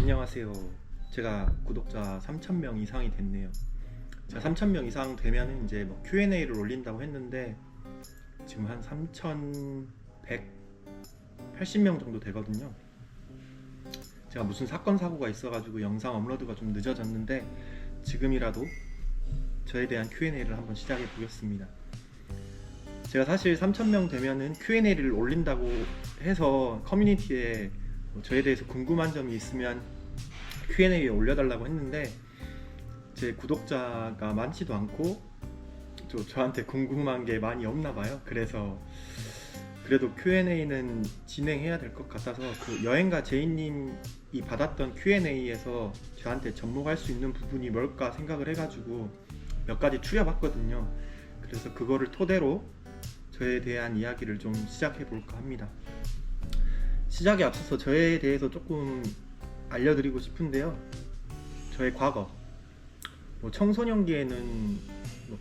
안녕하세요. 제가 구독자 3,000명 이상이 됐네요. 제가 3,000명 이상 되면 이제 뭐 Q&A를 올린다고 했는데 지금 한 3,180명 정도 되거든요. 제가 무슨 사건 사고가 있어가지고 영상 업로드가 좀 늦어졌는데 지금이라도 저에 대한 Q&A를 한번 시작해 보겠습니다. 제가 사실 3,000명 되면은 Q&A를 올린다고 해서 커뮤니티에 저에 대해서 궁금한 점이 있으면 Q&A에 올려달라고 했는데 제 구독자가 많지도 않고 저한테 궁금한 게 많이 없나 봐요. 그래서 그래도 Q&A는 진행해야 될 것 같아서 그 여행가 제이님이 받았던 Q&A에서 저한테 접목할 수 있는 부분이 뭘까 생각을 해가지고 몇 가지 추려봤거든요. 그래서 그거를 토대로 저에 대한 이야기를 좀 시작해 볼까 합니다. 시작에 앞서서 저에 대해서 조금 알려드리고 싶은데요. 저의 과거, 청소년기에는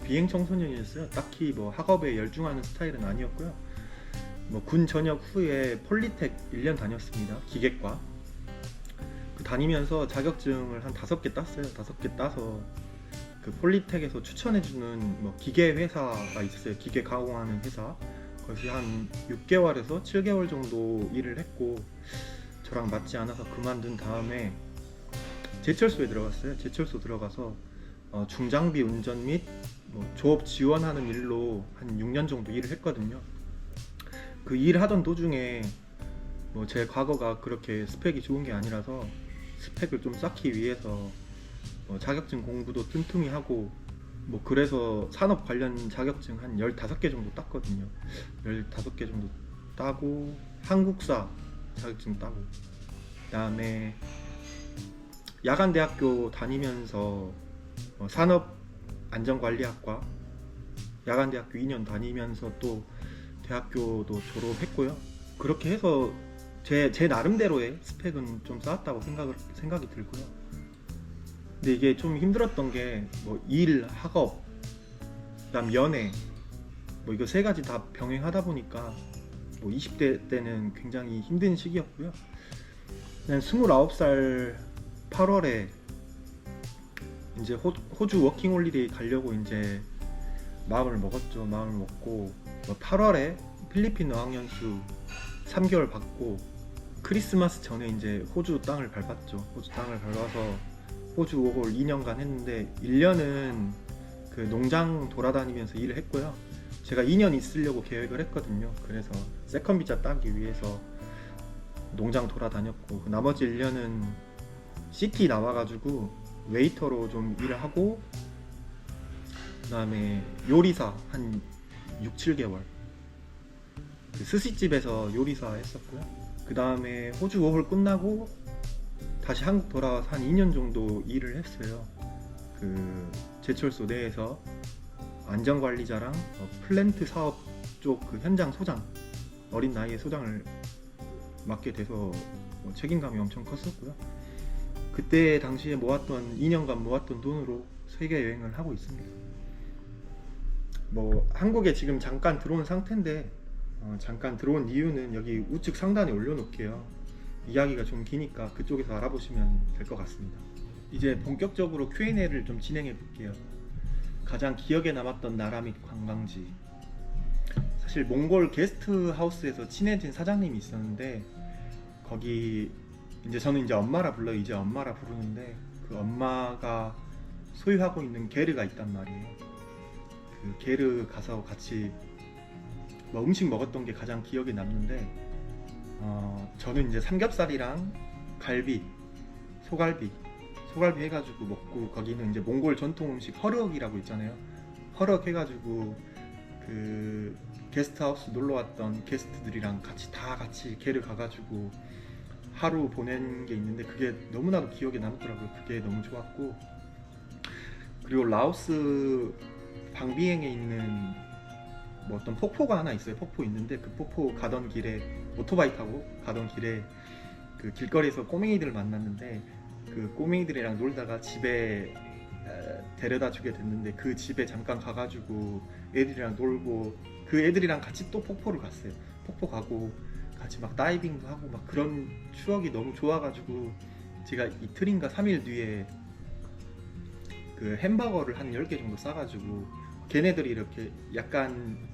비행 청소년이었어요. 딱히 학업에 열중하는 스타일은 아니었고요. 군 전역 후에 폴리텍 1년 다녔습니다. 기계과. 다니면서 자격증을 한 5개 땄어요. 5개 따서 그 폴리텍에서 추천해주는 기계 회사가 있었어요. 기계 가공하는 회사. 거기서 한 6개월에서 7개월 정도 일을 했고 저랑 맞지 않아서 그만둔 다음에 제철소에 들어갔어요. 제철소 들어가서 중장비 운전 및 조업 지원하는 일로 한 6년 정도 일을 했거든요. 그 일 하던 도중에 제 과거가 그렇게 스펙이 좋은 게 아니라서 스펙을 좀 쌓기 위해서 자격증 공부도 틈틈이 하고 그래서 산업 관련 자격증 한 15개 정도 땄거든요. 15개 정도 따고 한국사 자격증 따고 그다음에 야간대학교 다니면서 산업안전관리학과 야간대학교 2년 다니면서 또 대학교도 졸업했고요. 그렇게 해서 제 나름대로의 스펙은 좀 쌓았다고 생각이 들고요. 근데 이게 좀 힘들었던 게 일, 학업, 그다음 연애 이거 세 가지 다 병행하다 보니까 20대 때는 굉장히 힘든 시기였고요. 그냥 29살 8월에 이제 호주 워킹홀리데이 가려고 이제 마음을 먹었죠. 마음을 먹고 8월에 필리핀 어학연수 3개월 받고 크리스마스 전에 이제 호주 땅을 밟았죠. 호주 땅을 밟아서 호주 5홀 2년간 했는데 1년은 그 농장 돌아다니면서 일을 했고요. 제가 2년 있으려고 계획을 했거든요. 그래서 세컨 비자 따기 위해서 농장 돌아다녔고 나머지 1년은 시티 나와가지고 웨이터로 좀 일을 하고 그 다음에 요리사 한 6, 7개월 그 스시집에서 요리사 했었고요. 그 다음에 호주 5홀 끝나고 다시 한국 돌아와서 한 2년 정도 일을 했어요. 그 제철소 내에서 안전관리자랑 플랜트 사업 쪽 그 현장 소장, 어린 나이에 소장을 맡게 돼서 책임감이 엄청 컸었고요. 그때 당시에 2년간 모았던 돈으로 세계 여행을 하고 있습니다. 한국에 지금 잠깐 들어온 상태인데 잠깐 들어온 이유는 여기 우측 상단에 올려놓을게요. 이야기가 좀 기니까 그쪽에서 알아보시면 될 것 같습니다. 이제 본격적으로 Q&A를 좀 진행해 볼게요. 가장 기억에 남았던 나라 및 관광지. 사실 몽골 게스트하우스에서 친해진 사장님이 있었는데 거기 저는 이제 엄마라 불러요. 이제 엄마라 부르는데 그 엄마가 소유하고 있는 게르가 있단 말이에요. 그 게르 가서 같이 음식 먹었던 게 가장 기억에 남는데 저는 이제 삼겹살이랑 갈비, 소갈비 해가지고 먹고 거기는 이제 몽골 전통 음식 허럭이라고 있잖아요. 허럭 해가지고 그 게스트하우스 놀러 왔던 게스트들이랑 다 같이 게르 가가지고 하루 보낸 게 있는데 그게 너무나도 기억에 남더라고요. 그게 너무 좋았고 그리고 라오스 방비행에 있는 어떤 폭포가 하나 있어요. 폭포 있는데 그 폭포 가던 길에 오토바이 타고 가던 길에 그 길거리에서 꼬맹이들을 만났는데 그 꼬맹이들이랑 놀다가 집에 데려다 주게 됐는데 그 집에 잠깐 가가지고 애들이랑 놀고 그 애들이랑 같이 또 폭포를 갔어요. 폭포 가고 같이 다이빙도 하고 그런 추억이 너무 좋아가지고 제가 이틀인가 3일 뒤에 그 햄버거를 한 10개 정도 싸가지고, 걔네들이 이렇게 약간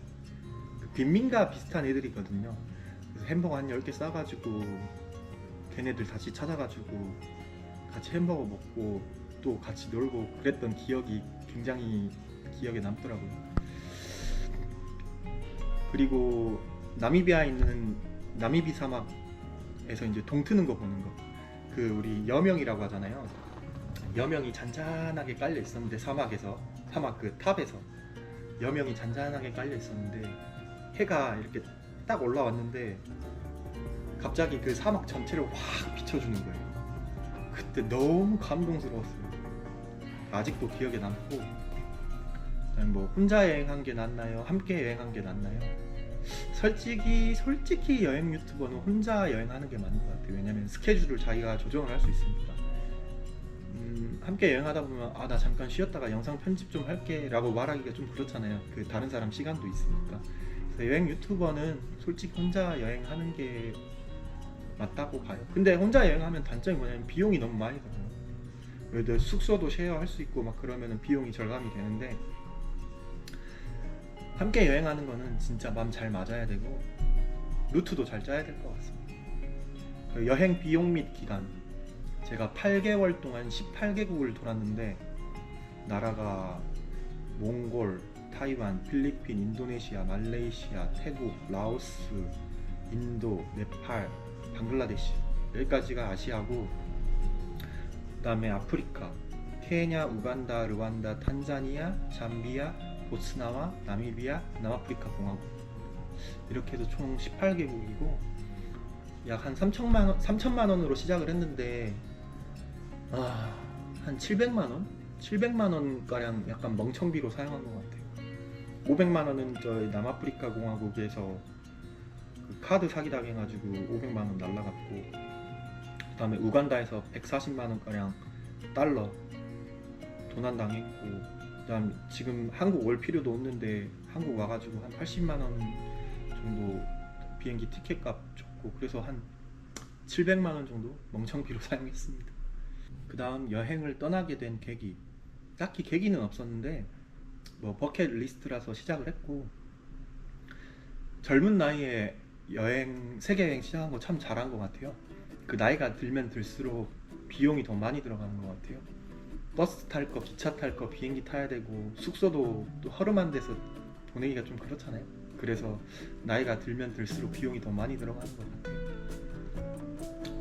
그 빈민가 비슷한 애들이거든요. 그래서 햄버거 한 10개 싸가지고 걔네들 다시 찾아가지고 같이 햄버거 먹고 또 같이 놀고 그랬던 기억이 굉장히 기억에 남더라고요. 그리고 나미비아에 있는 나미비 사막에서 이제 동 트는 거 보는 거, 그 우리 여명이라고 하잖아요. 여명이 잔잔하게 깔려 있었는데, 사막 그 탑에서 여명이 잔잔하게 깔려 있었는데, 해가 이렇게 딱 올라왔는데 갑자기 그 사막 전체를 확 비춰주는 거예요. 그때 너무 감동스러웠어요. 아직도 기억에 남고, 그다음에 뭐 혼자 여행한 게 낫나요? 함께 여행한 게 낫나요? 솔직히 여행 유튜버는 혼자 여행하는 게 맞는 것 같아요. 왜냐면 스케줄을 자기가 조정을 할 수 있으니까. 함께 여행하다 보면 나 잠깐 쉬었다가 영상 편집 좀 할게 라고 말하기가 좀 그렇잖아요. 그 다른 사람 시간도 있으니까. 그래서 여행 유튜버는 솔직히 혼자 여행하는 게 맞다고 봐요. 근데 혼자 여행하면 단점이 뭐냐면 비용이 너무 많이 들어요. 그래도 숙소도 쉐어할 수 있고 막 그러면 비용이 절감이 되는데, 함께 여행하는 거는 진짜 마음 잘 맞아야 되고 루트도 잘 짜야 될 것 같습니다. 그 여행 비용 및 기간, 제가 8개월 동안 18개국을 돌았는데, 나라가 몽골, 타이완, 필리핀, 인도네시아, 말레이시아, 태국, 라오스, 인도, 네팔, 방글라데시, 여기까지가 아시아고, 그 다음에 아프리카, 케냐, 우간다, 르완다, 탄자니아, 잠비아, 보츠나와, 나미비아, 남아프리카 공화국, 이렇게 해서 총 18개국이고 약 한 3천만 원으로 시작을 했는데 한 700만 원? 700만 원 가량 약간 멍청비로 사용한 것 같아요. 500만 원은 저희 남아프리카 공화국에서 그 카드 사기당해가지고 500만 원 날라갔고, 그 다음에 우간다에서 140만 원 가량 달러 도난당했고, 그 다음 지금 한국 올 필요도 없는데 한국 와가지고 한 80만 원 정도 비행기 티켓값 줬고, 그래서 한 700만 원 정도 멍청비로 사용했습니다. 그 다음 여행을 떠나게 된 계기, 딱히 계기는 없었는데 뭐 버킷리스트라서 시작을 했고, 젊은 나이에 세계 여행 시작한 거 참 잘한 것 같아요. 그 나이가 들면 들수록 비용이 더 많이 들어가는 것 같아요. 버스 탈 거, 기차 탈 거, 비행기 타야 되고, 숙소도 또 허름한 데서 보내기가 좀 그렇잖아요. 그래서 나이가 들면 들수록 비용이 더 많이 들어가는 것 같아요.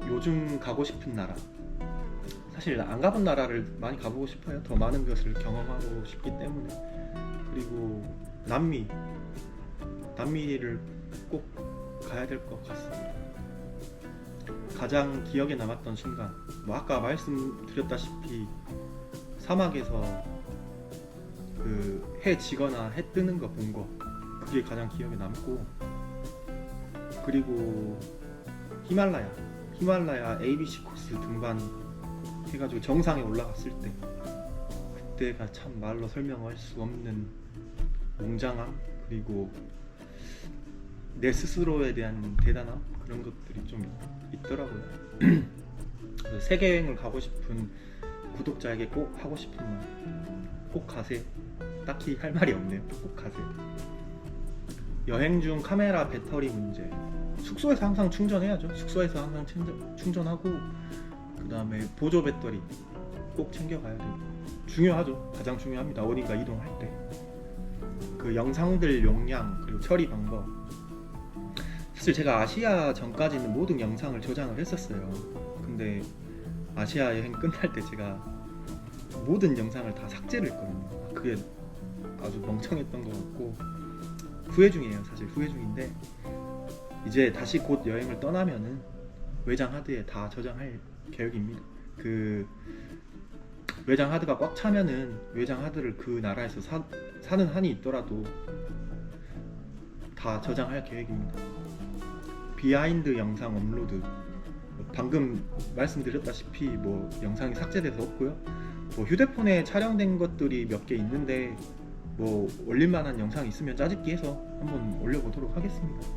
요즘 가고 싶은 나라, 사실 안 가본 나라를 많이 가보고 싶어요. 더 많은 것을 경험하고 싶기 때문에. 그리고 남미를 꼭 가야 될 것 같습니다. 가장 기억에 남았던 순간, 뭐 아까 말씀드렸다시피 사막에서 그 해 지거나 해 뜨는 거 본 거, 그게 가장 기억에 남고, 그리고 히말라야 ABC 코스 등반 해가지고 정상에 올라갔을 때, 그때가 참 말로 설명할 수 없는 웅장함, 그리고 내 스스로에 대한 대단함, 그런 것들이 좀 있더라고요. 세계 여행을 가고 싶은 구독자에게 꼭 하고 싶은 말, 꼭 가세요. 딱히 할 말이 없네요. 꼭 가세요. 여행 중 카메라 배터리 문제, 숙소에서 항상 충전해야죠. 숙소에서 항상 충전하고, 그 다음에 보조 배터리 꼭 챙겨가야 돼요. 중요하죠. 가장 중요합니다. 어딘가 이동할 때. 그 영상들 용량, 그리고 처리 방법, 사실 제가 아시아 전까지는 모든 영상을 저장을 했었어요. 근데 아시아 여행 끝날 때 제가 모든 영상을 다 삭제를 했거든요. 그게 아주 멍청했던 것 같고 후회 중이에요. 사실 후회 중인데, 이제 다시 곧 여행을 떠나면은 외장 하드에 다 저장할 계획입니다. 그 외장 하드가 꽉 차면은 외장 하드를 그 나라에서 사는 한이 있더라도 다 저장할 계획입니다. 비하인드 영상 업로드, 방금 말씀드렸다시피 뭐 영상이 삭제돼서 없고요. 뭐 휴대폰에 촬영된 것들이 몇 개 있는데 뭐 올릴만한 영상 있으면 짜집기 해서 한번 올려보도록 하겠습니다.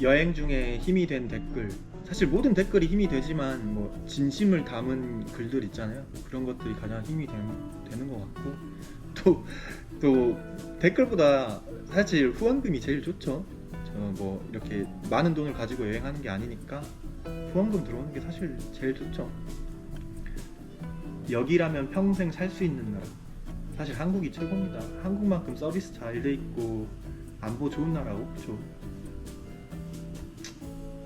여행 중에 힘이 된 댓글, 사실 모든 댓글이 힘이 되지만 뭐 진심을 담은 글들 있잖아요. 그런 것들이 가장 힘이 되는 것 같고 또 댓글보다 사실 후원금이 제일 좋죠. 저 뭐 이렇게 많은 돈을 가지고 여행하는 게 아니니까 후원금 들어오는 게 사실 제일 좋죠. 여기라면 평생 살 수 있는 나라. 사실 한국이 최고입니다. 한국만큼 서비스 잘 돼 있고 안보 좋은 나라 없죠.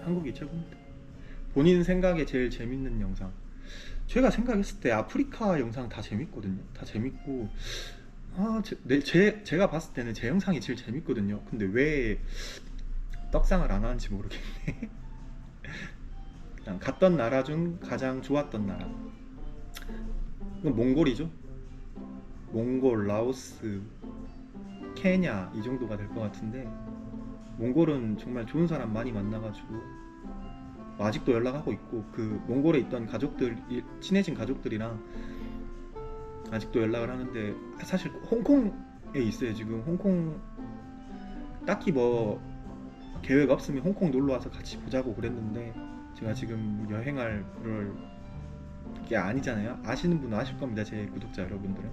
한국이 최고입니다. 본인 생각에 제일 재밌는 영상. 제가 생각했을 때 아프리카 영상 다 재밌거든요. 다 재밌고 제가 봤을 때는 제 영상이 제일 재밌거든요. 근데 왜 떡상을 안 하는지 모르겠네. 그냥 갔던 나라 중 가장 좋았던 나라. 이건 몽골이죠. 몽골, 라오스, 케냐 이 정도가 될 것 같은데 몽골은 정말 좋은 사람 많이 만나가지고 아직도 연락하고 있고 그 몽골에 있던 가족들 친해진 가족들이랑 아직도 연락을 하는데 사실 홍콩에 있어요. 지금 홍콩 딱히 뭐 계획 없으면 홍콩 놀러 와서 같이 보자고 그랬는데 제가 지금 여행할 그럴 게 아니잖아요. 아시는 분은 아실 겁니다. 제 구독자 여러분들은.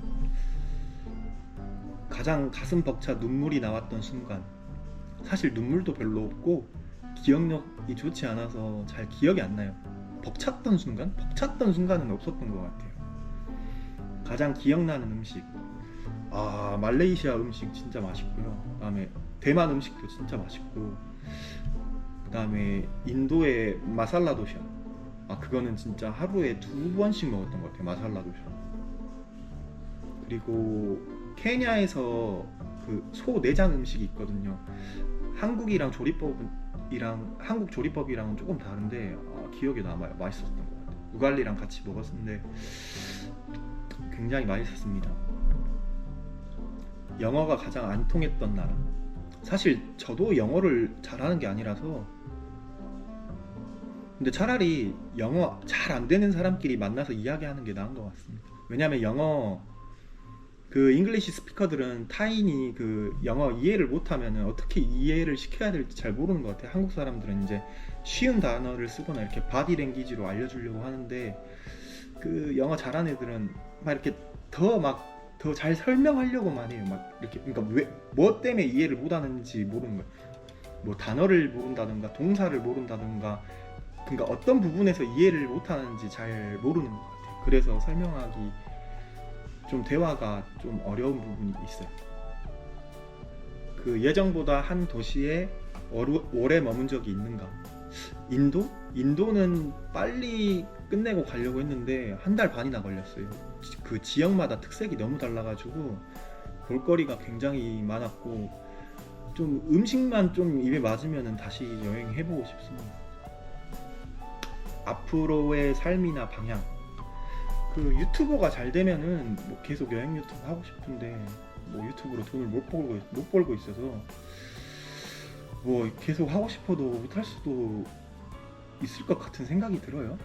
가장 가슴 벅차 눈물이 나왔던 순간. 사실 눈물도 별로 없고 기억력이 좋지 않아서 잘 기억이 안 나요. 벅찼던 순간? 벅찼던 순간은 없었던 것 같아요. 가장 기억나는 음식. 말레이시아 음식 진짜 맛있고요. 그 다음에 대만 음식도 진짜 맛있고 그 다음에 인도의 마살라 도샤. 그거는 진짜 하루에 2번씩 먹었던 것 같아요. 마살라 도샤. 그리고 케냐에서 그 소 내장 음식이 있거든요. 한국 조리법이랑은 조금 다른데 기억에 남아요. 맛있었던 것 같아요. 우갈리랑 같이 먹었는데 굉장히 맛있었습니다. 영어가 가장 안 통했던 나라. 사실 저도 영어를 잘하는 게 아니라서 근데 차라리 영어 잘 안 되는 사람끼리 만나서 이야기하는 게 나은 것 같습니다. 왜냐면 영어 그 잉글리시 스피커들은 타인이 그 영어 이해를 못하면 어떻게 이해를 시켜야 될지 잘 모르는 것 같아요. 한국 사람들은 이제 쉬운 단어를 쓰거나 이렇게 바디 랭귀지로 알려주려고 하는데 그 영어 잘하는 애들은 막 이렇게 더 잘 설명하려고만 해요. 막 이렇게 그러니까 뭐 때문에 이해를 못하는지 모르는 거예요. 뭐 단어를 모른다든가 동사를 모른다든가 그러니까 어떤 부분에서 이해를 못하는지 잘 모르는 것 같아요. 그래서 설명하기 좀 대화가 좀 어려운 부분이 있어요. 그 예정보다 한 도시에 오래 머문 적이 있는가? 인도? 인도는 빨리 끝내고 가려고 했는데 1달 반이나 걸렸어요. 그 지역마다 특색이 너무 달라가지고 볼거리가 굉장히 많았고 좀 음식만 좀 입에 맞으면 다시 여행해보고 싶습니다. 앞으로의 삶이나 방향. 그 유튜버가 잘 되면은 뭐 계속 여행 유튜브 하고 싶은데 뭐 유튜브로 돈을 못 벌고 있어서 뭐 계속 하고 싶어도 못할 수도 있을 것 같은 생각이 들어요.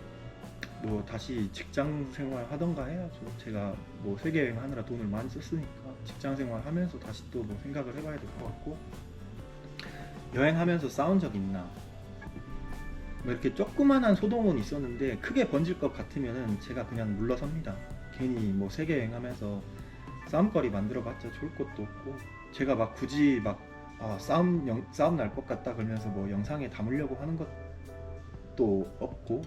뭐 다시 직장 생활 하던가 해야죠. 제가 뭐 세계 여행 하느라 돈을 많이 썼으니까 직장 생활 하면서 다시 또 뭐 생각을 해봐야 될 것 같고 여행하면서 싸운 적 있나? 뭐 이렇게 조그만한 소동은 있었는데 크게 번질 것 같으면은 제가 그냥 물러섭니다. 괜히 뭐 세계 여행하면서 싸움거리 만들어봤자 좋을 것도 없고 제가 막 굳이 막 싸움 날 것 같다 그러면서 뭐 영상에 담으려고 하는 것도 없고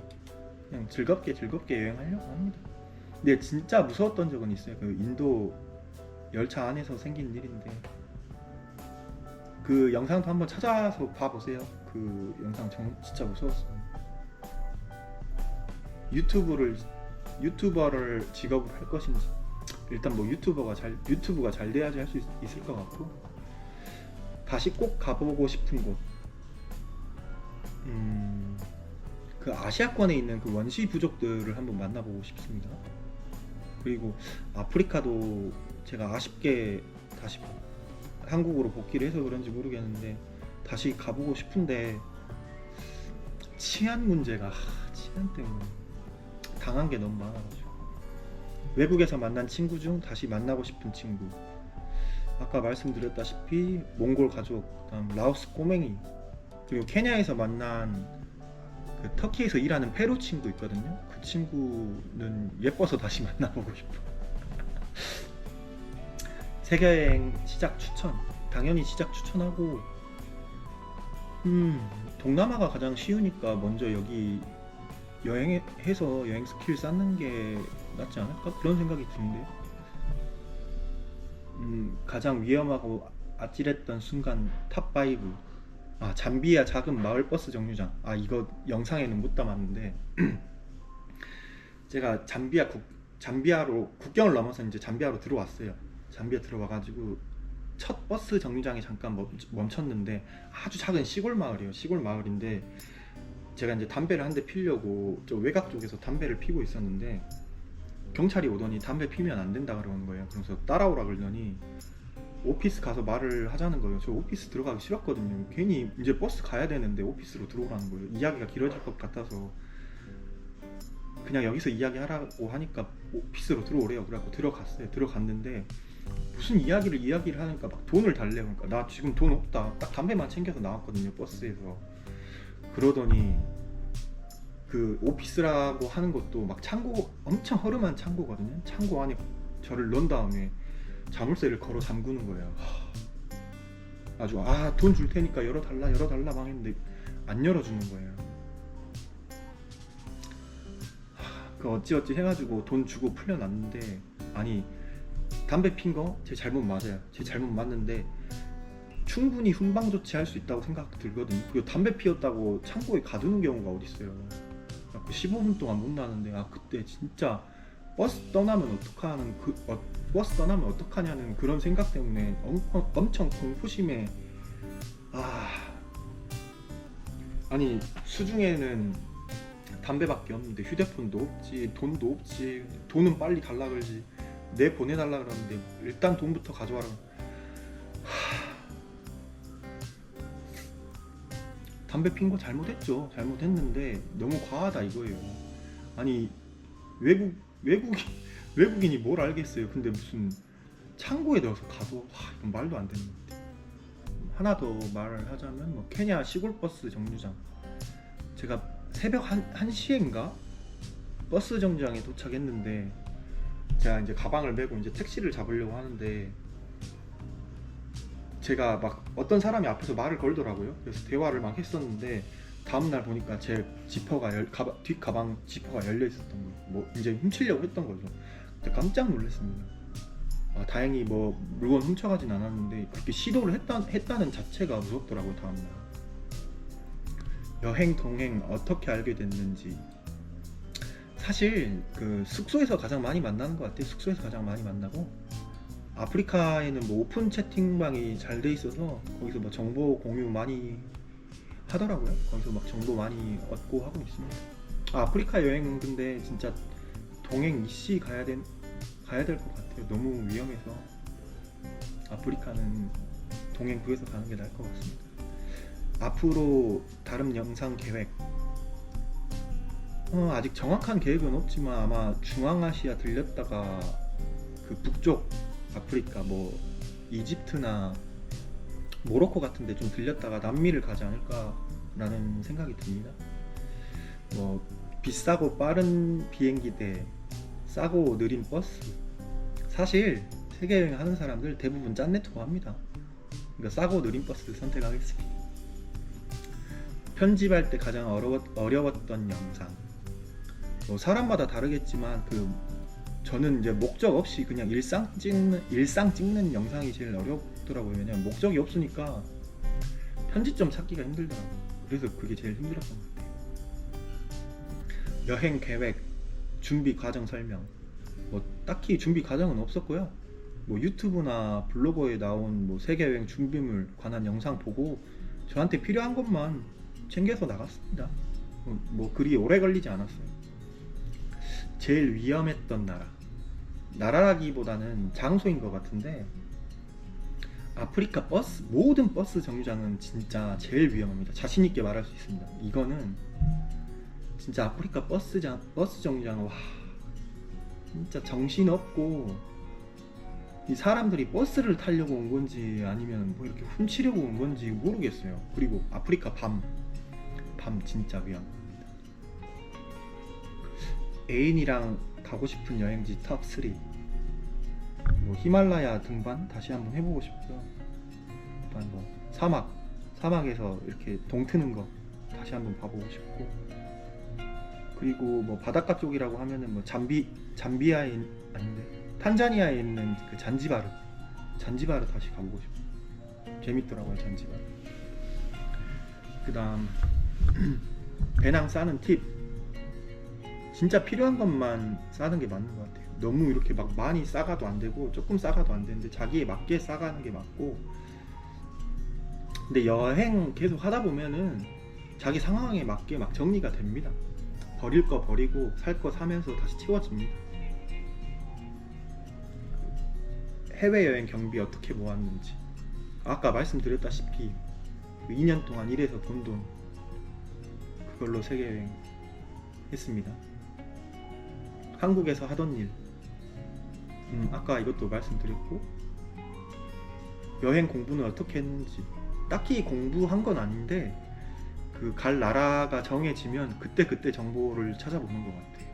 그냥 즐겁게 여행하려고 합니다. 근데 진짜 무서웠던 적은 있어요. 그 인도 열차 안에서 생긴 일인데 그 영상도 한번 찾아서 봐보세요. 그 영상 진짜 무서웠어요. 유튜버를 직업으로 할 것인지 일단 뭐 유튜브가 잘 돼야지 할 수 있을 것 같고 다시 꼭 가보고 싶은 곳 그 아시아권에 있는 그 원시 부족들을 한번 만나보고 싶습니다. 그리고 아프리카도 제가 아쉽게 다시 한국으로 복귀를 해서 그런지 모르겠는데 다시 가보고 싶은데 치안 문제가 치안 때문에 당한 게 너무 많아가지고 외국에서 만난 친구 중 다시 만나고 싶은 친구 아까 말씀드렸다시피 몽골 가족, 그다음 라오스 꼬맹이 그리고 케냐에서 만난 그 터키에서 일하는 페루 친구 있거든요. 그 친구는 예뻐서 다시 만나보고 싶어. 세계여행 시작 추천. 당연히 시작 추천하고, 동남아가 가장 쉬우니까 먼저 여기 여행해서 여행 스킬 쌓는 게 낫지 않을까? 그런 생각이 드는데, 가장 위험하고 아찔했던 순간 탑5. 잠비아 작은 마을 버스 정류장. 이거 영상에는 못 담았는데, 제가 잠비아로 국경을 넘어서 이제 잠비아로 들어왔어요. 잠비아 들어와가지고 첫 버스 정류장에 잠깐 멈췄는데, 아주 작은 시골 마을이에요. 시골 마을인데 제가 이제 담배를 한 대 피려고 저 외곽 쪽에서 담배를 피고 있었는데, 경찰이 오더니 담배 피면 안 된다 그러는 거예요. 그래서 따라오라 그러더니 오피스 가서 말을 하자는 거예요. 저 오피스 들어가기 싫었거든요. 괜히 이제 버스 가야 되는데 오피스로 들어오라는 거예요. 이야기가 길어질 것 같아서 그냥 여기서 이야기하라고 하니까 오피스로 들어오래요. 그래갖고 들어갔어요. 들어갔는데 무슨 이야기를 하니까 막 돈을 달래요. 그러니까 나 지금 돈 없다. 딱 담배만 챙겨서 나왔거든요, 버스에서. 그러더니 그 오피스라고 하는 것도 막 창고, 엄청 허름한 창고거든요. 창고 안에 저를 넣은 다음에 자물쇠를 걸어 잠그는 거예요. 아주 돈 줄 테니까 열어달라 막 했는데 안 열어주는 거예요. 그 어찌어찌 해가지고 돈 주고 풀려났는데, 아니 담배 핀 거 제 잘못 맞아요. 제 잘못 맞는데 충분히 훈방 조치할 수 있다고 생각 들거든요. 그리고 담배 피웠다고 창고에 가두는 경우가 어딨어요. 15분 동안 못 나는데, 그때 진짜 버스 떠나면 어떡하냐는 그런 생각 때문에 엄청 공포심에, 아니 수중에는 담배밖에 없는데 휴대폰도 없지, 돈도 없지. 돈은 빨리 달라 그러지, 내 보내달라 그러는데 일단 돈부터 가져와라. 담배 핀 거 잘못했죠. 잘못했는데 너무 과하다 이거예요. 아니 외국인이 뭘 알겠어요. 근데 무슨 창고에 넣어서 가둬. 이건 말도 안 되는 것 같아요. 하나 더 말을 하자면 케냐 시골버스 정류장, 제가 새벽 1시인가 버스 정류장에 도착했는데, 제가 이제 가방을 메고 이제 택시를 잡으려고 하는데, 제가 막 어떤 사람이 앞에서 말을 걸더라고요. 그래서 대화를 막 했었는데, 다음날 보니까 제 지퍼가 뒷 가방 지퍼가 열려 있었던 거예요. 이제 훔치려고 했던 거죠. 그때 깜짝 놀랐습니다. 다행히 물건 훔쳐가진 않았는데 그렇게 시도를 했다는 자체가 무섭더라고요. 다음날. 여행 동행 어떻게 알게 됐는지, 사실 그 숙소에서 가장 많이 만나는 것 같아요. 숙소에서 가장 많이 만나고, 아프리카에는 오픈 채팅방이 잘 돼 있어서 거기서 정보 공유 많이 하더라고요. 거기서 정보 많이 얻고 하고 있습니다. 아프리카 여행은 근데 진짜 동행 이씨 가야 될 것 같아요. 너무 위험해서 아프리카는 동행 구해서 가는 게 나을 것 같습니다. 앞으로 다른 영상 계획, 아직 정확한 계획은 없지만 아마 중앙아시아 들렸다가 그 북쪽 아프리카 이집트나 모로코 같은데 좀 들렸다가 남미를 가지 않을까라는 생각이 듭니다. 비싸고 빠른 비행기 대 싸고 느린 버스. 사실 세계 여행 하는 사람들 대부분 짠내 좋아합니다. 그러니까 싸고 느린 버스 선택하겠습니다. 편집할 때 가장 어려웠던 영상. 사람마다 다르겠지만 저는 이제 목적 없이 그냥 일상 찍는 영상이 제일 어렵더라고요. 왜냐면 목적이 없으니까 편집점 찾기가 힘들더라고요. 그래서 그게 제일 힘들었던 것 같아요. 여행 계획, 준비 과정 설명. 딱히 준비 과정은 없었고요. 유튜브나 블로그에 나온 세계 여행 준비물 관한 영상 보고 저한테 필요한 것만 챙겨서 나갔습니다. 그리 오래 걸리지 않았어요. 제일 위험했던 나라라기보다는 장소인 것 같은데, 아프리카 모든 버스 정류장은 진짜 제일 위험합니다. 자신 있게 말할 수 있습니다. 이거는 진짜 아프리카 버스 정류장, 진짜 정신없고, 이 사람들이 버스를 타려고 온 건지 아니면 이렇게 훔치려고 온 건지 모르겠어요. 그리고 아프리카 밤 진짜 위험합니다. 애인이랑 가고 싶은 여행지 탑 3. 뭐 히말라야 등반 다시 한번 해보고 싶고요. 일단 뭐 사막에서 이렇게 동 트는 거 다시 한번 봐보고 싶고, 그리고 뭐 바닷가 쪽이라고 하면은 뭐 잠비아에 아닌데 탄자니아에 있는 그 잔지바르 다시 가보고 싶고, 재밌더라고요 잔지바르. 그다음 배낭 싸는 팁, 진짜 필요한 것만 싸는 게 맞는 것 같아요. 너무 이렇게 막 많이 싸가도 안 되고 조금 싸가도 안 되는데 자기에 맞게 싸가는 게 맞고, 근데 여행 계속 하다 보면은 자기 상황에 맞게 막 정리가 됩니다. 버릴 거 버리고 살 거 사면서 다시 채워집니다. 해외여행 경비 어떻게 모았는지, 아까 말씀드렸다시피 2년 동안 일해서 번 돈 그걸로 세계여행 했습니다. 한국에서 하던 일, 아까 이것도 말씀드렸고, 여행 공부는 어떻게 했는지, 딱히 공부한 건 아닌데 그 갈 나라가 정해지면 그때 정보를 찾아보는 것 같아요.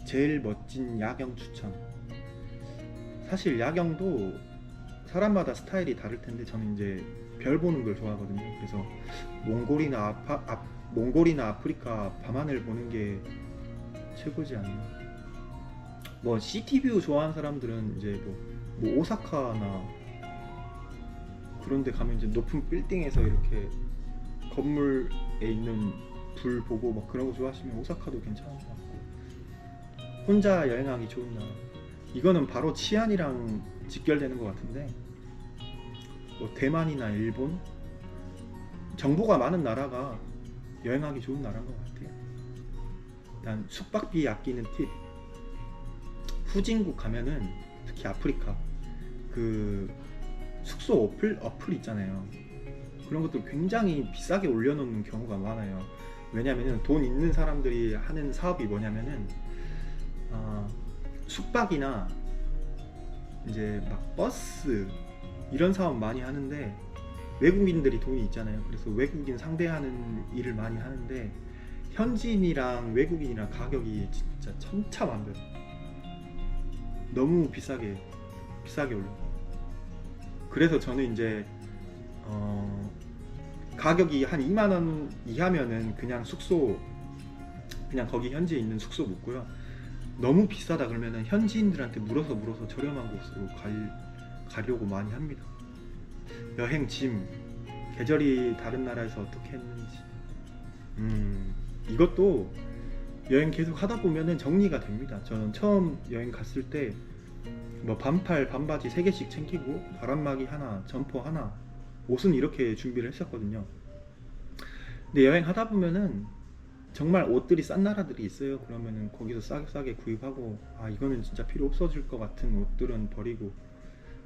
제일 멋진 야경 추천, 사실 야경도 사람마다 스타일이 다를 텐데 저는 이제 별 보는 걸 좋아하거든요. 그래서 몽골이나 아프리카 밤하늘 보는 게 최고지 않나. 뭐 시티뷰 좋아하는 사람들은 이제 뭐 오사카나 그런 데 가면 이제 높은 빌딩에서 이렇게 건물에 있는 불 보고 막 그런 거 좋아하시면 오사카도 괜찮은 것 같고, 혼자 여행하기 좋은 나라, 이거는 바로 치안이랑 직결되는 것 같은데 뭐 대만이나 일본, 정보가 많은 나라가 여행하기 좋은 나라인 것 같아요. 일단 숙박비 아끼는 팁, 후진국 가면은 특히 아프리카 그 숙소 어플 있잖아요. 그런 것들 굉장히 비싸게 올려놓는 경우가 많아요. 왜냐면은 돈 있는 사람들이 하는 사업이 뭐냐면은 숙박이나 이제 막 버스 이런 사업 많이 하는데, 외국인들이 돈이 있잖아요. 그래서 외국인 상대하는 일을 많이 하는데 현지인이랑 외국인이랑 가격이 진짜 천차만별, 너무 비싸게 올려. 그래서 저는 이제 가격이 한 2만원 이하면은 그냥 거기 현지에 있는 숙소 묵고요. 너무 비싸다 그러면은 현지인들한테 물어서 저렴한 곳으로 가려고 많이 합니다. 여행 짐, 계절이 다른 나라에서 어떻게 했는지, 이것도 여행 계속 하다 보면은 정리가 됩니다. 저는 처음 여행 갔을 때 뭐 반팔 반바지 3개씩 챙기고 바람막이 하나, 점퍼 하나, 옷은 이렇게 준비를 했었거든요. 근데 여행 하다 보면은 정말 옷들이 싼 나라들이 있어요. 그러면은 거기서 싸게 구입하고, 이거는 진짜 필요 없어질 것 같은 옷들은 버리고,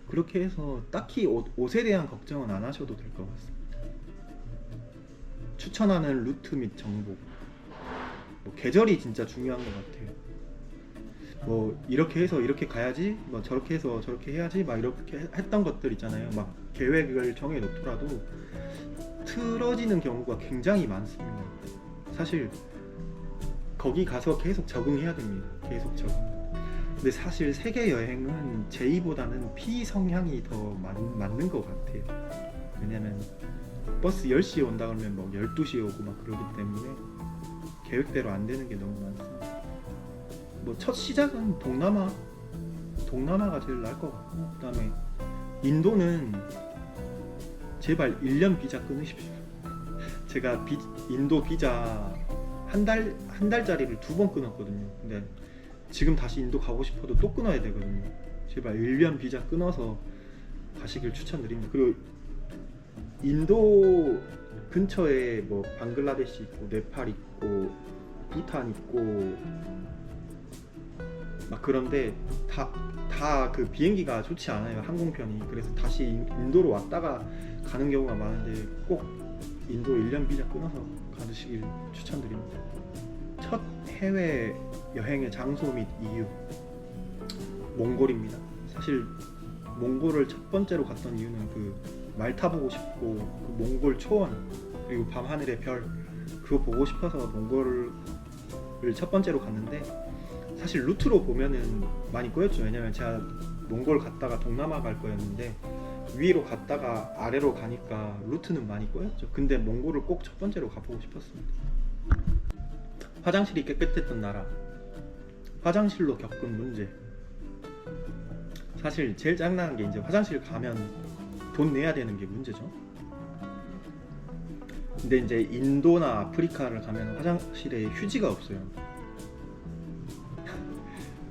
그렇게 해서 딱히 옷에 대한 걱정은 안 하셔도 될 것 같습니다. 추천하는 루트 및 정보, 뭐 계절이 진짜 중요한 것 같아요. 뭐 이렇게 해서 이렇게 가야지, 뭐 저렇게 해서 저렇게 해야지, 막 이렇게 했던 것들 있잖아요. 막 계획을 정해 놓더라도 틀어지는 경우가 굉장히 많습니다. 사실 거기 가서 계속 적응해야 됩니다. 계속 적응. 근데 사실 세계 여행은 J보다는 P 성향이 더 맞는 것 같아요. 왜냐면 버스 10시에 온다 그러면 뭐 12시에 오고 막 그러기 때문에 계획대로 안 되는 게 너무 많습니다. 뭐 첫 시작은 동남아가 제일 나을 것 같고, 그 다음에 인도는 제발 1년 비자 끊으십시오. 제가 인도 비자 한 달짜리를 2번 끊었거든요. 근데 지금 다시 인도 가고 싶어도 또 끊어야 되거든요. 제발 1년 비자 끊어서 가시길 추천드립니다. 그리고 인도 근처에 뭐 방글라데시 있고 네팔 있고 부탄 있고 막 그런데 다 그 비행기가 좋지 않아요, 항공편이. 그래서 다시 인도로 왔다가 가는 경우가 많은데 꼭 인도 1년 비자 끊어서 가시길 추천드립니다. 첫 해외 여행의 장소 및 이유, 몽골입니다. 사실 몽골을 첫 번째로 갔던 이유는 그 말 타보고 싶고, 그 몽골 초원 그리고 밤하늘의 별 그거 보고 싶어서 몽골을 첫 번째로 갔는데 사실 루트로 보면은 많이 꼬였죠. 왜냐면 제가 몽골 갔다가 동남아 갈 거였는데 위로 갔다가 아래로 가니까 루트는 많이 꼬였죠. 근데 몽골을 꼭 첫 번째로 가보고 싶었습니다. 화장실이 깨끗했던 나라, 화장실로 겪은 문제. 사실 제일 짱나는 게 이제 화장실 가면 돈 내야 되는 게 문제죠. 근데 이제 인도나 아프리카를 가면 화장실에 휴지가 없어요.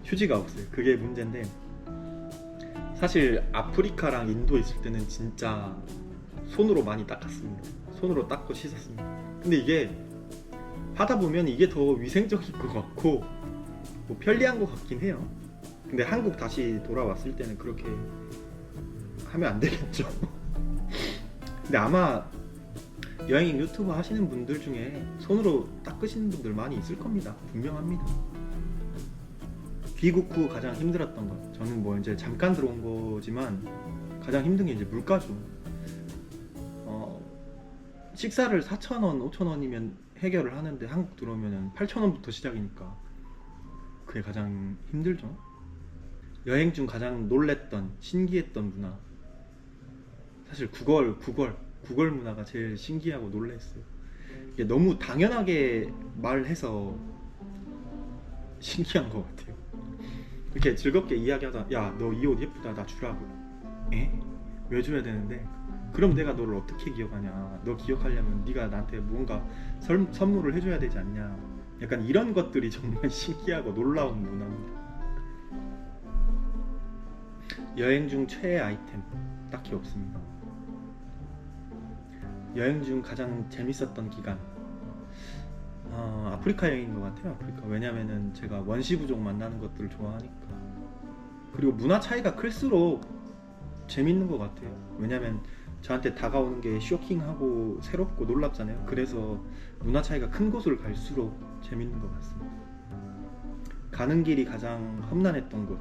휴지가 없어요. 그게 문제인데 사실 아프리카랑 인도 있을 때는 진짜 손으로 많이 닦았습니다. 손으로 닦고 씻었습니다. 근데 이게 하다 보면 이게 더 위생적일 것 같고 뭐 편리한 것 같긴 해요. 근데 한국 다시 돌아왔을 때는 그렇게 하면 안 되겠죠. 근데 아마 여행 유튜브 하시는 분들 중에 손으로 닦으시는 분들 많이 있을 겁니다. 분명합니다. 귀국 후 가장 힘들었던 것, 저는 뭐 이제 잠깐 들어온 거지만 가장 힘든 게 이제 물가죠. 식사를 4,000원, 5,000원이면 해결을 하는데 한국 들어오면 8,000원부터 시작이니까 그게 가장 힘들죠. 여행 중 가장 놀랬던, 신기했던 문화, 사실 구걸 문화가 제일 신기하고 놀랬어요. 이게 너무 당연하게 말해서 신기한 것 같아요. 이렇게 즐겁게 이야기하다, 야, 너 이 옷 예쁘다, 나 주라고. 에? 왜 줘야 되는데? 그럼 내가 너를 어떻게 기억하냐? 너 기억하려면 네가 나한테 뭔가 선물을 해줘야 되지 않냐? 약간 이런 것들이 정말 신기하고 놀라운 문화입니다. 여행 중 최애 아이템 딱히 없습니다. 여행 중 가장 재밌었던 기간, 아프리카 여행인 것 같아요. 아프리카. 왜냐면은 제가 원시 부족 만나는 것들을 좋아하니까. 그리고 문화 차이가 클수록 재밌는 것 같아요. 왜냐면 저한테 다가오는 게 쇼킹하고 새롭고 놀랍잖아요. 그래서 문화 차이가 큰 곳을 갈수록 재밌는 것 같습니다. 가는 길이 가장 험난했던 곳,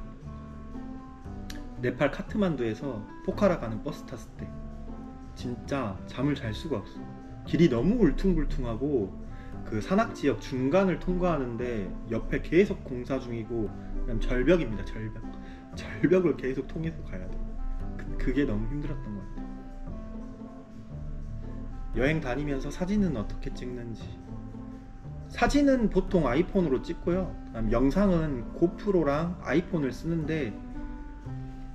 네팔 카트만두에서 포카라 가는 버스 탔을 때 진짜 잠을 잘 수가 없어. 길이 너무 울퉁불퉁하고 그 산악지역 중간을 통과하는데 옆에 계속 공사 중이고 그냥 절벽입니다. 절벽을 계속 통해서 가야 돼. 그게 너무 힘들었던 것 같아요. 여행 다니면서 사진은 어떻게 찍는지. 사진은 보통 아이폰으로 찍고요. 영상은 고프로랑 아이폰을 쓰는데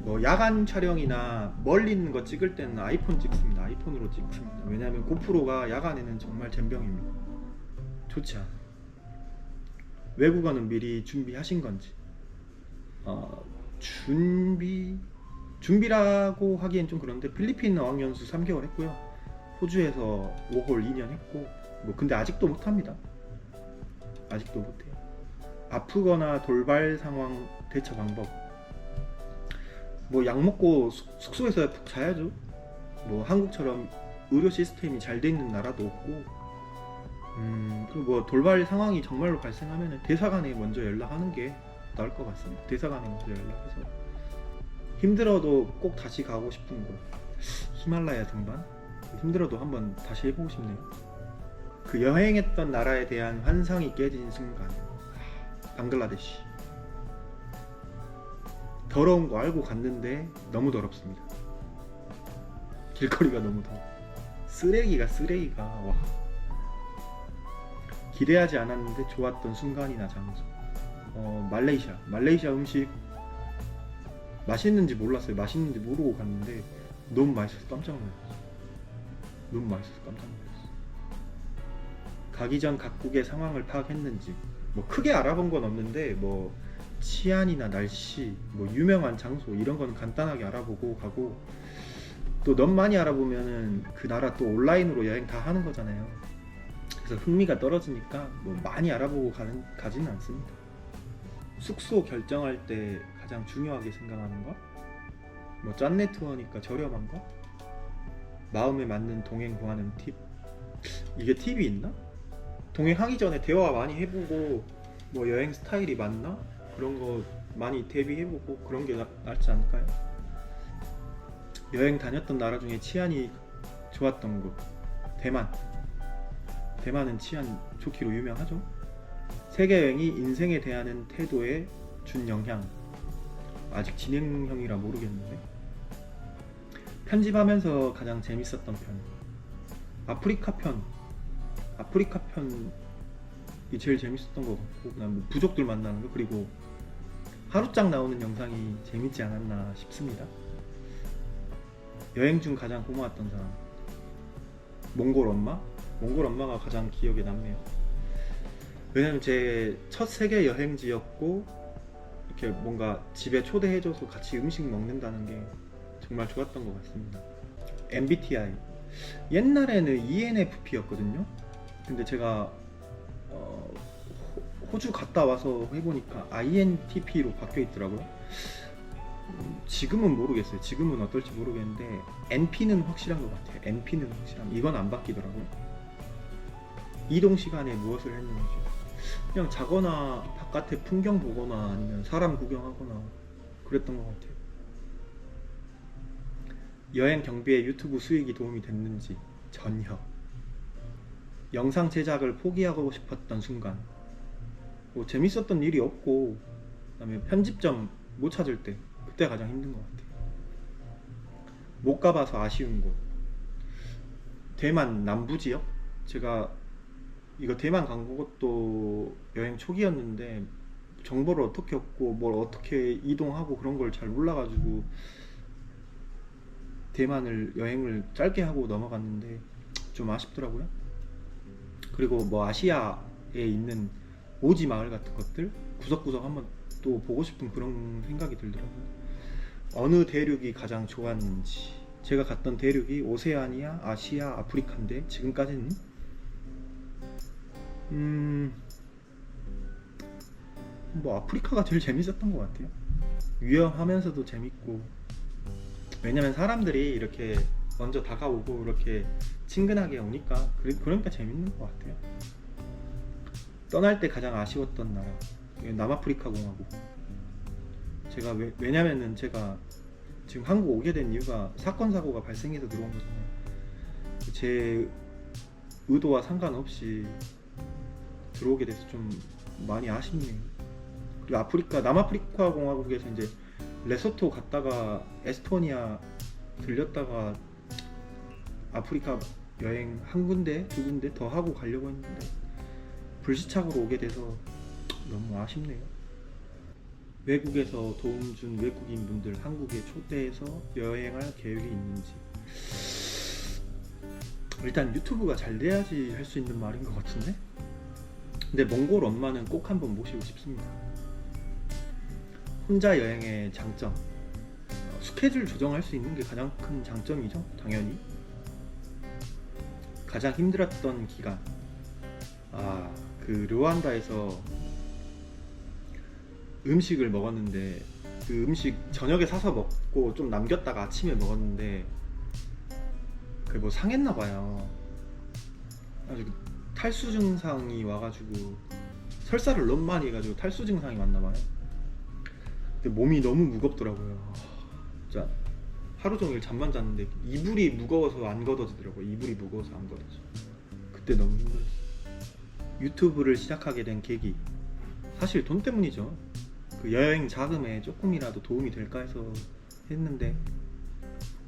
뭐 야간 촬영이나 멀리 있는 거 찍을 때는 아이폰 찍습니다. 아이폰으로 찍습니다. 왜냐하면 고프로가 야간에는 정말 젬병입니다. 좋지 않아. 외국어는 미리 준비하신 건지. 준비라고 하기엔 좀 그런데 필리핀 어학연수 3개월 했고요. 호주에서 5홀 2년 했고 뭐 근데 아직도 못합니다. 아직도 못해요. 아프거나 돌발 상황 대처 방법, 뭐 약 먹고 숙소에서 푹 자야죠. 뭐 한국처럼 의료 시스템이 잘 돼 있는 나라도 없고, 그리고 뭐 돌발 상황이 정말로 발생하면 대사관에 먼저 연락하는 게 나을 것 같습니다. 대사관에 먼저 연락해서 힘들어도 꼭 다시 가고 싶은 곳, 히말라야 등반 힘들어도 한번 다시 해보고 싶네요. 그 여행했던 나라에 대한 환상이 깨진 순간, 방글라데시. 더러운 거 알고 갔는데 너무 더럽습니다. 길거리가 너무 더워. 쓰레기가 와. 기대하지 않았는데 좋았던 순간이나 장소. 말레이시아 음식 맛있는지 몰랐어요. 맛있는지 모르고 갔는데 너무 맛있어서 깜짝 놀랐어요. 가기 전 각국의 상황을 파악했는지. 뭐 크게 알아본 건 없는데 뭐 치안이나 날씨, 뭐 유명한 장소 이런 건 간단하게 알아보고 가고, 또 너무 많이 알아보면은 그 나라 또 온라인으로 여행 다 하는 거잖아요. 그래서 흥미가 떨어지니까 뭐 많이 알아보고 가지는 않습니다. 숙소 결정할 때 가장 중요하게 생각하는 거, 뭐 짠내 투어니까 저렴한 거, 마음에 맞는 동행 구하는 팁. 이게 팁이 있나? 동행하기 전에 대화 많이 해보고 뭐 여행 스타일이 맞나? 그런 거 많이 대비해보고 그런 게 낫지 않을까요? 여행 다녔던 나라 중에 치안이 좋았던 곳, 대만은 치안 좋기로 유명하죠. 세계 여행이 인생에 대한 태도에 준 영향. 아직 진행형이라 모르겠는데. 편집하면서 가장 재밌었던 편. 아프리카 편이 제일 재밌었던 것 같고, 그다음 뭐 부족들 만나는 거, 그리고 하루짱 나오는 영상이 재밌지 않았나 싶습니다. 여행 중 가장 고마웠던 사람. 몽골 엄마가 가장 기억에 남네요. 왜냐면 제 첫 세계 여행지였고, 이렇게 뭔가 집에 초대해줘서 같이 음식 먹는다는 게 정말 좋았던 것 같습니다. MBTI. 옛날에는 ENFP였거든요. 근데 제가 호주 갔다 와서 해보니까 INTP로 바뀌어 있더라고요. 지금은 모르겠어요. 지금은 어떨지 모르겠는데 NP는 확실한 것 같아요. NP는 확실함. 이건 안 바뀌더라고요. 이동 시간에 무엇을 했는지. 그냥 자거나 바깥에 풍경 보거나 아니면 사람 구경하거나 그랬던 것 같아요. 여행 경비에 유튜브 수익이 도움이 됐는지 전혀. 영상 제작을 포기하고 싶었던 순간. 뭐 재밌었던 일이 없고, 그다음에 편집점 못 찾을 때, 그때 가장 힘든 것 같아요. 못 가봐서 아쉬운 곳. 대만 남부 지역? 제가 이거 대만 간 것도 여행 초기였는데 정보를 어떻게 얻고 뭘 어떻게 이동하고 그런 걸 잘 몰라가지고 대만을 여행을 짧게 하고 넘어갔는데 좀 아쉽더라고요. 그리고 뭐 아시아에 있는 오지 마을 같은 것들 구석구석 한번 또 보고 싶은 그런 생각이 들더라고요. 어느 대륙이 가장 좋았는지. 제가 갔던 대륙이 오세아니아, 아시아, 아프리카인데 지금까지는 뭐 아프리카가 제일 재밌었던 것 같아요. 위험하면서도 재밌고, 왜냐면 사람들이 이렇게 먼저 다가오고 이렇게 친근하게 오니까 그러니까 재밌는 것 같아요. 떠날 때 가장 아쉬웠던 나라 남아프리카 공화국. 제가 왜냐면은 제가 지금 한국 오게 된 이유가 사건 사고가 발생해서 들어온 거잖아요. 제 의도와 상관없이 들어오게 돼서 좀 많이 아쉽네요. 그리고 남아프리카 공화국에서 이제 레소토 갔다가 에스토니아 들렸다가 아프리카 여행 한 군데 두 군데 더 하고 가려고 했는데 불시착으로 오게 돼서 너무 아쉽네요. 외국에서 도움 준 외국인 분들 한국에 초대해서 여행할 계획이 있는지. 일단 유튜브가 잘 돼야지 할 수 있는 말인 것 같은데. 근데 몽골 엄마는 꼭 한번 모시고 싶습니다. 혼자 여행의 장점. 스케줄 조정할 수 있는 게 가장 큰 장점이죠, 당연히. 가장 힘들었던 기간. 그 르완다에서 음식을 먹었는데 그 음식 저녁에 사서 먹고 좀 남겼다가 아침에 먹었는데 그게 뭐 상했나 봐요. 아주 탈수 증상이 와가지고 설사를 너무 많이 해가지고 탈수 증상이 왔나 봐요. 근데 몸이 너무 무겁더라고요. 진짜 하루 종일 잠만 잤는데 이불이 무거워서 안 걷어지더라고요. 이불이 무거워서 안 걷어져. 그때 너무 힘들었어요. 유튜브를 시작하게 된 계기. 사실 돈 때문이죠. 그 여행 자금에 조금이라도 도움이 될까 해서 했는데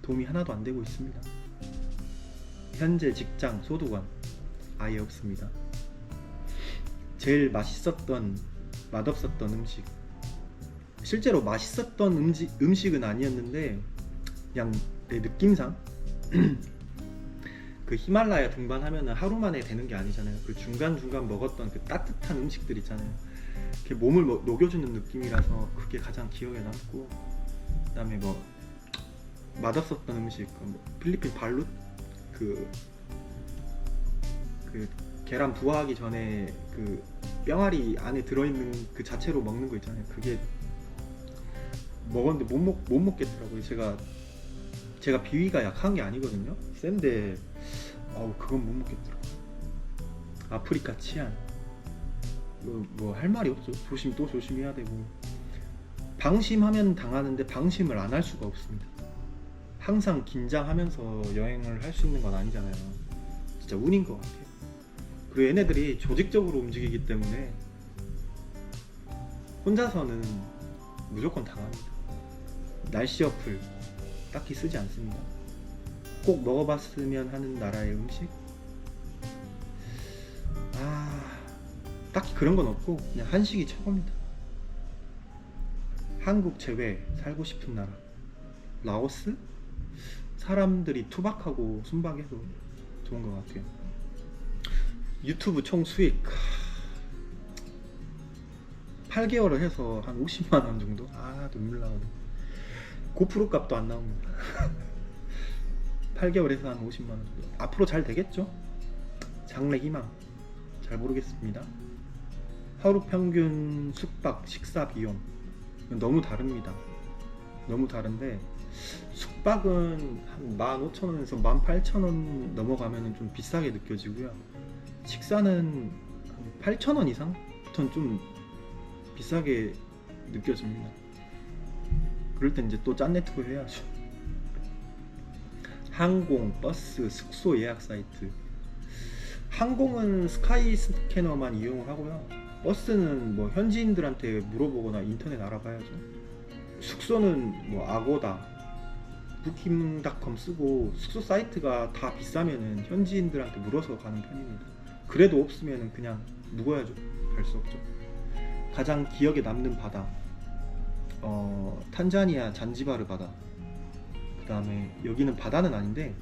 도움이 하나도 안 되고 있습니다. 현재 직장 소득원 아예 없습니다. 제일 맛있었던 맛없었던 음식. 실제로 맛있었던 음식은 아니었는데 그냥 내 느낌상 그 히말라야 등반하면은 하루 만에 되는 게 아니잖아요. 그 중간중간 먹었던 그 따뜻한 음식들 있잖아요. 그게 몸을 녹여주는 느낌이라서 그게 가장 기억에 남고, 그 다음에 뭐 맛없었던 음식, 뭐 필리핀 발룻 그 계란 부화하기 전에 그 뿅아리 안에 들어있는 그 자체로 먹는 거 있잖아요. 그게 먹었는데 못 먹겠더라고요. 제가 비위가 약한 게 아니거든요. 센데 그건 못 먹겠더라고요. 아프리카 치안 뭐 할 말이 없죠. 또 조심해야 되고, 방심하면 당하는데 방심을 안 할 수가 없습니다. 항상 긴장하면서 여행을 할 수 있는 건 아니잖아요. 진짜 운인 것 같아요. 그리고 얘네들이 조직적으로 움직이기 때문에 혼자서는 무조건 당합니다. 날씨 어플 딱히 쓰지 않습니다. 꼭 먹어봤으면 하는 나라의 음식? 딱히 그런 건 없고 그냥 한식이 최고입니다. 한국 제외 살고 싶은 나라 라오스? 사람들이 투박하고 순박해서 좋은 것 같아요. 유튜브 총 수익 8개월을 해서 한 50만원 정도? 눈물 나오네. 고프로 값도 안 나옵니다. 8개월 해서 한 50만원 정도. 앞으로 잘 되겠죠? 장래 희망 잘 모르겠습니다. 하루 평균 숙박 식사 비용 너무 다릅니다. 너무 다른데 숙박은 한 15,000원에서 18,000원 넘어가면 좀 비싸게 느껴지고요. 식사는 한 8,000원 이상부터는 좀 비싸게 느껴집니다. 그럴 땐 이제 또 짠 네트워크 해야죠. 항공, 버스, 숙소 예약 사이트. 항공은 스카이 스캐너만 이용을 하고요. 버스는 뭐 현지인들한테 물어보거나 인터넷 알아봐야죠. 숙소는 뭐 아고다, 부킹닷컴 쓰고 숙소 사이트가 다 비싸면은 현지인들한테 물어서 가는 편입니다. 그래도 없으면은 그냥 묵어야죠. 갈 수 없죠. 가장 기억에 남는 바다, 탄자니아 잔지바르 바다. 그 다음에 여기는 바다는 아닌데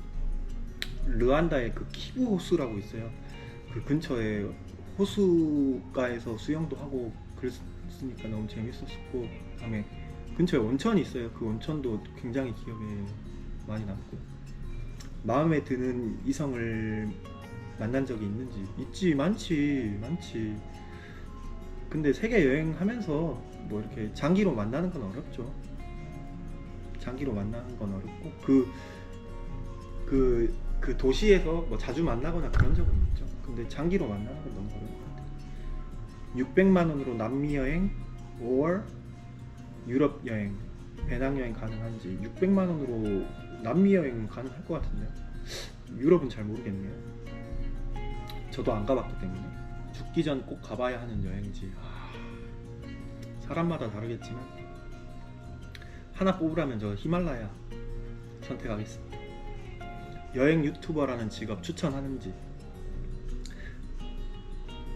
르완다의 그 키부 호수라고 있어요. 그 근처에 호수가에서 수영도 하고 그랬으니까 너무 재밌었었고, 그 다음에 근처에 온천이 있어요. 그 온천도 굉장히 기억에 많이 남고, 마음에 드는 이성을 만난 적이 있는지, 있지, 많지. 근데 세계 여행하면서 뭐 이렇게 장기로 만나는 건 어렵죠. 장기로 만나는 건 어렵고 그 도시에서 뭐 자주 만나거나 그런 적은 있죠. 근데 장기로 만나는 건 너무 어려운 것 같아요. 600만 원으로 남미 여행, 5월 유럽 여행, 배낭 여행 가능한지. 600만 원으로 남미 여행 가능할 것 같은데 유럽은 잘 모르겠네요. 저도 안 가봤기 때문에. 죽기 전 꼭 가봐야 하는 여행지. 사람마다 다르겠지만 하나 뽑으라면 저 히말라야 선택하겠습니다. 여행 유튜버라는 직업 추천하는지?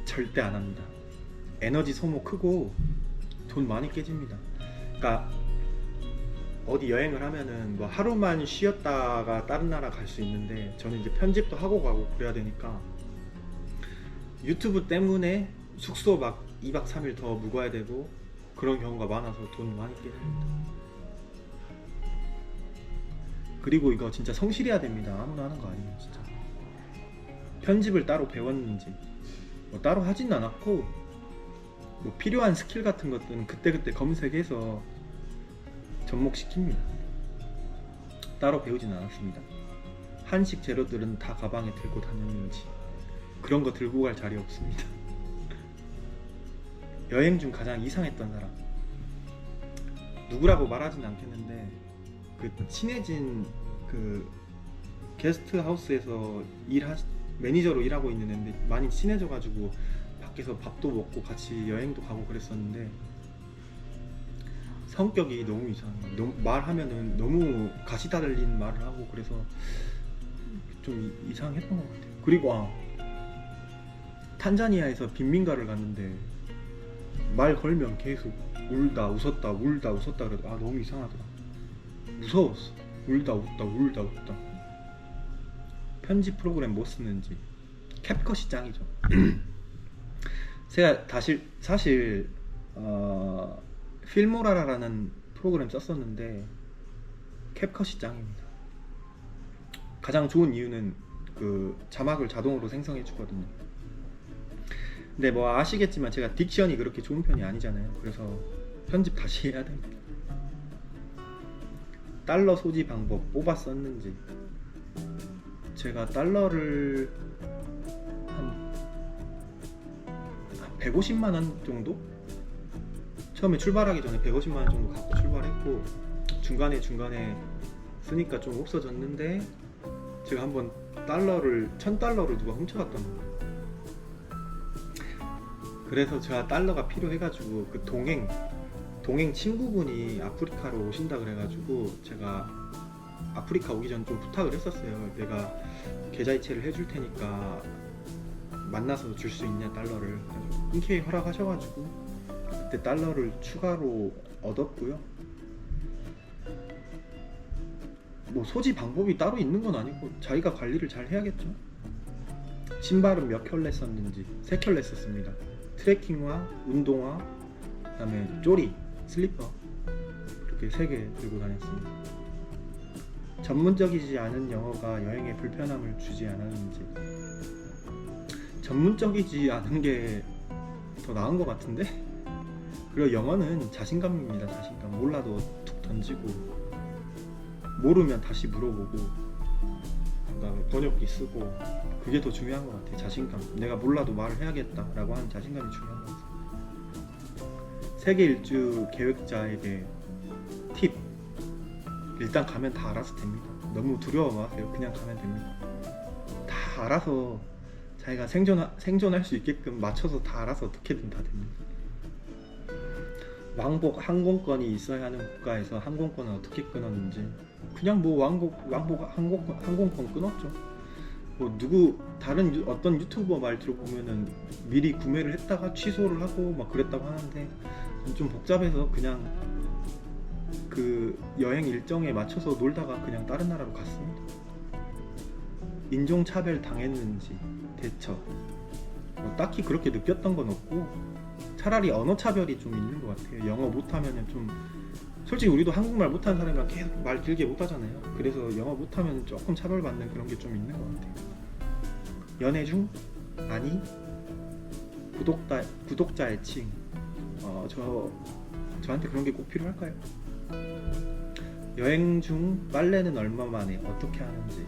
절대 안 합니다. 에너지 소모 크고 돈 많이 깨집니다. 그러니까 어디 여행을 하면은 뭐 하루만 쉬었다가 다른 나라 갈 수 있는데, 저는 이제 편집도 하고 가고 그래야 되니까 유튜브 때문에 숙소 막 2박 3일 더 묵어야 되고 그런 경우가 많아서 돈 많이 깨집니다. 그리고 이거 진짜 성실해야 됩니다. 아무나 하는 거 아니에요. 진짜 편집을 따로 배웠는지 뭐 따로 하진 않았고, 뭐 필요한 스킬 같은 것들은 그때그때 검색해서 접목시킵니다. 따로 배우진 않았습니다. 한식 재료들은 다 가방에 들고 다녔는지. 그런 거 들고 갈 자리 없습니다. 여행 중 가장 이상했던 사람, 누구라고 말하진 않겠는데 그 친해진 그 게스트 하우스에서 매니저로 일하고 있는 애인데 많이 친해져가지고 밖에서 밥도 먹고 같이 여행도 가고 그랬었는데 성격이 너무 이상해요. 말하면은 너무 가시 달린 말을 하고 그래서 좀 이상했던 것 같아요. 그리고 탄자니아에서 빈민가를 갔는데 말 걸면 계속 울다 웃었다 그래도 너무 이상하더라. 무서웠어. 울다 웃다. 편집 프로그램 뭐 쓰는지. 캡컷이 짱이죠. 제가 사실 필모라라는 프로그램 썼었는데 캡컷이 짱입니다. 가장 좋은 이유는 그 자막을 자동으로 생성해 주거든요. 근데 뭐 아시겠지만 제가 딕션이 그렇게 좋은 편이 아니잖아요. 그래서 편집 다시 해야 됩니다. 달러 소지 방법 뽑아 썼는지. 제가 달러를 한 150만원 정도? 처음에 출발하기 전에 150만원 정도 갖고 출발했고 중간에 쓰니까 좀 없어졌는데, 제가 한번 1000달러를 누가 훔쳐갔던 거예요. 그래서 제가 달러가 필요해가지고 그 동행 친구분이 아프리카로 오신다 그래가지고 제가 아프리카 오기 전 좀 부탁을 했었어요. 내가 계좌이체를 해줄 테니까 만나서 줄 수 있냐 달러를. 흔쾌히 허락하셔가지고 그때 달러를 추가로 얻었고요. 뭐 소지 방법이 따로 있는 건 아니고 자기가 관리를 잘 해야겠죠. 신발은 몇 켤레 썼는지 3켤레 썼습니다. 트레킹화, 운동화, 그다음에 쪼리, 슬리퍼 이렇게 3개 들고 다녔습니다. 전문적이지 않은 영어가 여행에 불편함을 주지 않았는지. 전문적이지 않은 게 더 나은 것 같은데? 그리고 영어는 자신감입니다. 자신감. 몰라도 툭 던지고 모르면 다시 물어보고 그다음에 번역기 쓰고 그게 더 중요한 것 같아요. 자신감. 내가 몰라도 말을 해야겠다라고 하는 자신감이 중요한 것 같아요. 세계 일주 계획자에게 팁. 일단 가면 다 알아서 됩니다. 너무 두려워 마세요. 그냥 가면 됩니다. 다 알아서 자기가 생존할 수 있게끔 맞춰서 다 알아서 어떻게든 다 됩니다. 왕복 항공권이 있어야 하는 국가에서 항공권을 어떻게 끊었는지 그냥 뭐 왕복 항공권 끊었죠. 뭐 다른 어떤 유튜버 말 들어보면은 미리 구매를 했다가 취소를 하고 막 그랬다고 하는데 좀 복잡해서 그냥 그 여행 일정에 맞춰서 놀다가 그냥 다른 나라로 갔습니다. 인종차별 당했는지 대처 뭐 딱히 그렇게 느꼈던 건 없고 차라리 언어 차별이 좀 있는 것 같아요. 영어 못하면은 좀 솔직히 우리도 한국말 못하는 사람이랑 계속 말 길게 못하잖아요. 그래서 영어 못하면 조금 차별받는 그런 게 좀 있는 것 같아요. 연애 중? 아니 구독자 애칭 저한테 그런 게 꼭 필요할까요? 여행 중 빨래는 얼마 만에 어떻게 하는지.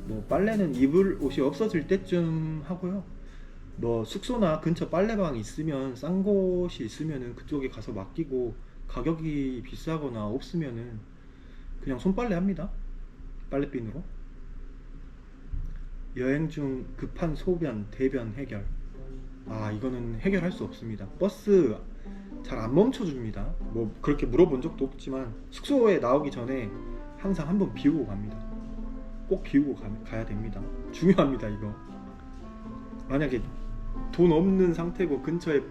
뭐 빨래는 입을 옷이 없어질 때쯤 하고요. 뭐 숙소나 근처 빨래방이 있으면 싼 곳이 있으면은 그쪽에 가서 맡기고 가격이 비싸거나 없으면은 그냥 손빨래 합니다. 빨래비누로. 여행 중 급한 소변, 대변 해결. 이거는 해결할 수 없습니다. 버스 잘 안 멈춰줍니다. 뭐 그렇게 물어본 적도 없지만 숙소에 나오기 전에 항상 한번 비우고 갑니다. 꼭 비우고 가야 됩니다. 중요합니다. 이거 만약에 돈 없는 상태고 근처에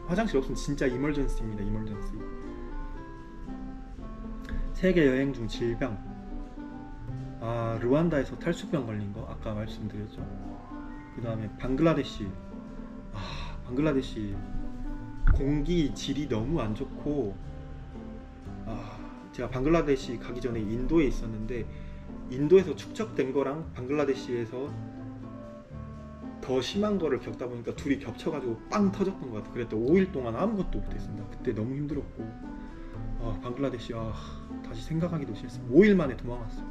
화장실 없으면 진짜 이멀전시입니다. 이멀전시. 세계 여행 중 질병. 르완다에서 탈수병 걸린 거 아까 말씀드렸죠. 그 다음에 방글라데시. 방글라데시 공기 질이 너무 안 좋고 제가 방글라데시 가기 전에 인도에 있었는데 인도에서 축적된 거랑 방글라데시에서 더 심한 거를 겪다 보니까 둘이 겹쳐가지고 빵 터졌던 것 같아요. 그랬더 5일 동안 아무것도 못했습니다. 그때 너무 힘들었고 방글라데시 다시 생각하기도 싫습니다. 5일 만에 도망왔어요.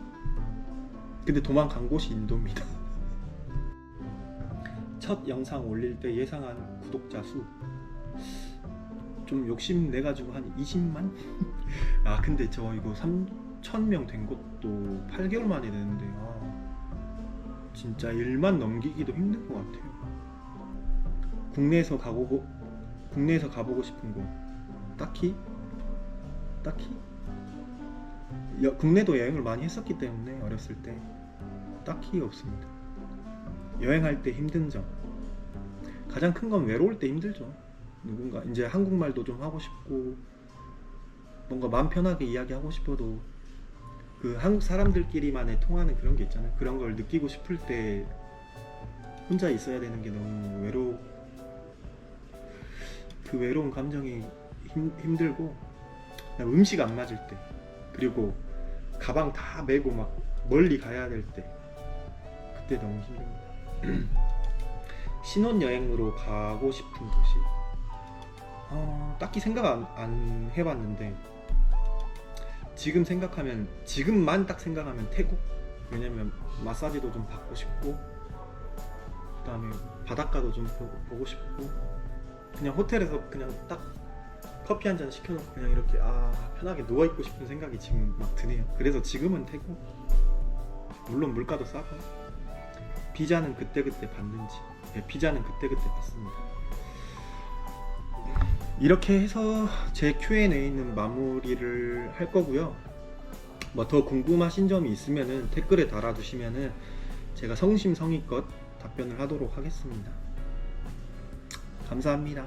근데 도망간 곳이 인도입니다. 첫 영상 올릴 때 예상한 구독자 수 좀 욕심 내가지고 한 20만? 근데 저 이거 3,000명 된 것도 8개월 만에 되는데 진짜 1만 넘기기도 힘든 것 같아요. 국내에서 가보고 싶은 곳 딱히 국내도 여행을 많이 했었기 때문에 어렸을 때 딱히 없습니다. 여행할 때 힘든 점 가장 큰 건 외로울 때 힘들죠. 누군가 이제 한국말도 좀 하고 싶고 뭔가 마음 편하게 이야기하고 싶어도 그 한국 사람들끼리만의 통하는 그런 게 있잖아요. 그런 걸 느끼고 싶을 때 혼자 있어야 되는 게 너무 그 외로운 감정이 힘들고 음식 안 맞을 때 그리고 가방 다 메고 막 멀리 가야 될 때 그때 너무 힘듭니다. 신혼여행으로 가고 싶은 도시 딱히 생각 안 해봤는데 지금만 딱 생각하면 태국. 왜냐면 마사지도 좀 받고 싶고 그 다음에 바닷가도 좀 보고 싶고 그냥 호텔에서 그냥 딱 커피 한 잔 시켜놓고 그냥 이렇게 편하게 누워있고 싶은 생각이 지금 막 드네요. 그래서 지금은 태국. 물론 물가도 싸고. 비자는 그때그때 받는지. 비자는 그때그때 받습니다. 이렇게 해서 제 Q&A는 마무리를 할 거고요. 뭐 더 궁금하신 점이 있으면은 댓글에 달아주시면은 제가 성심성의껏 답변을 하도록 하겠습니다. 감사합니다.